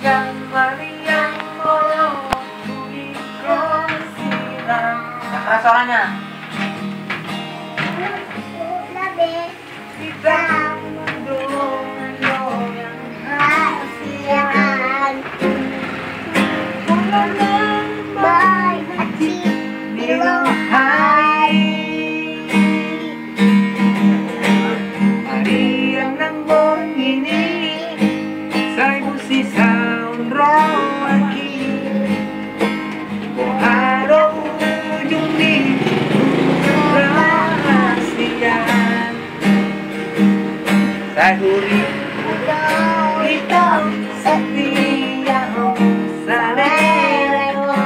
yang Mariam Molo Ikosiran. Yang keras suaranya. Kita mendong yang kasihan pulang baik hati di rohai. Hari yang nang ini saya mesti sound roll lagi. Harap ujung di rahasian. Saya huri hitam setia salero.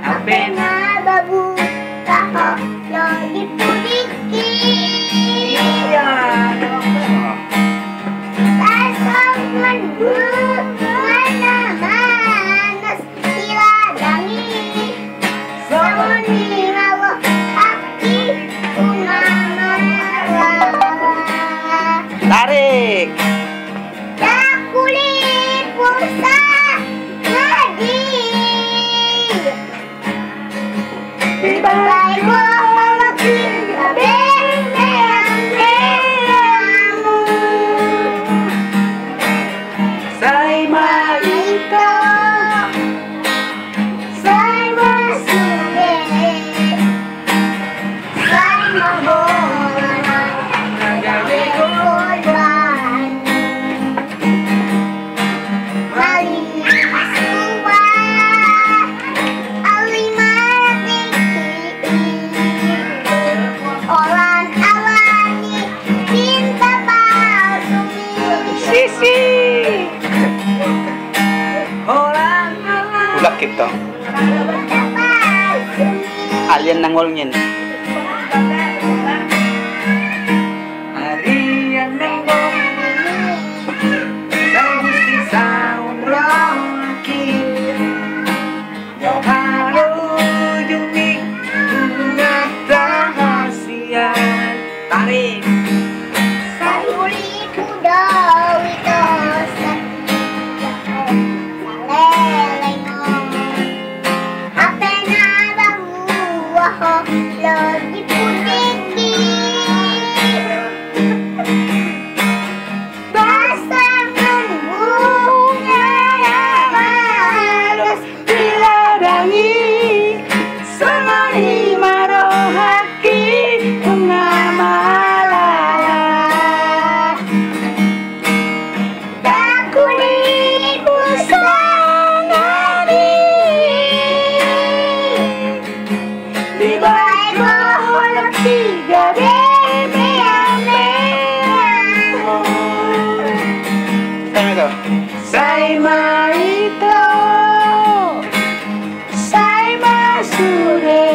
Apena babu taho lo dipudiki tasong menbu mana manas tiladangi sawani rawa hati unamara tarik. kulit pulsa ngadi baik walaupun beneran-beneranmu Say Marita, say masude say mahola nagawe korban malisuwa orang alami cinta palsu Sisi orang Ulak kita alien nangolnyin. hari yang nembong saya mesti sound roll lagi. Halo ujung di bunga rahasian. Tarik. Sayuri kuda witosan saleleno apena bahuaho lagi pudiki dasar bunga yang halus Diladangi sangari marohaki bunga malala. kulit pusangani Di baik wahulak tiga bebean-bean Time ito. Say Marito, say Masude,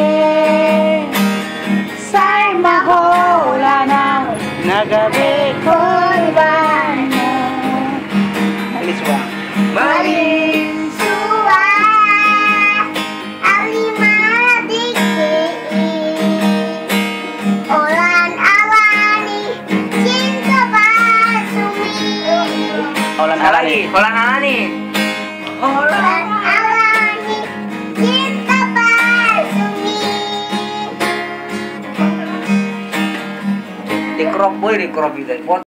say Mahola na nagabi korban mo. Aliswa. Malinsuwa, Olan alani cinta palsumi Olan lagi, alani. holang alani. Olan alani cinta palsumi Di crop boy, di crop itu.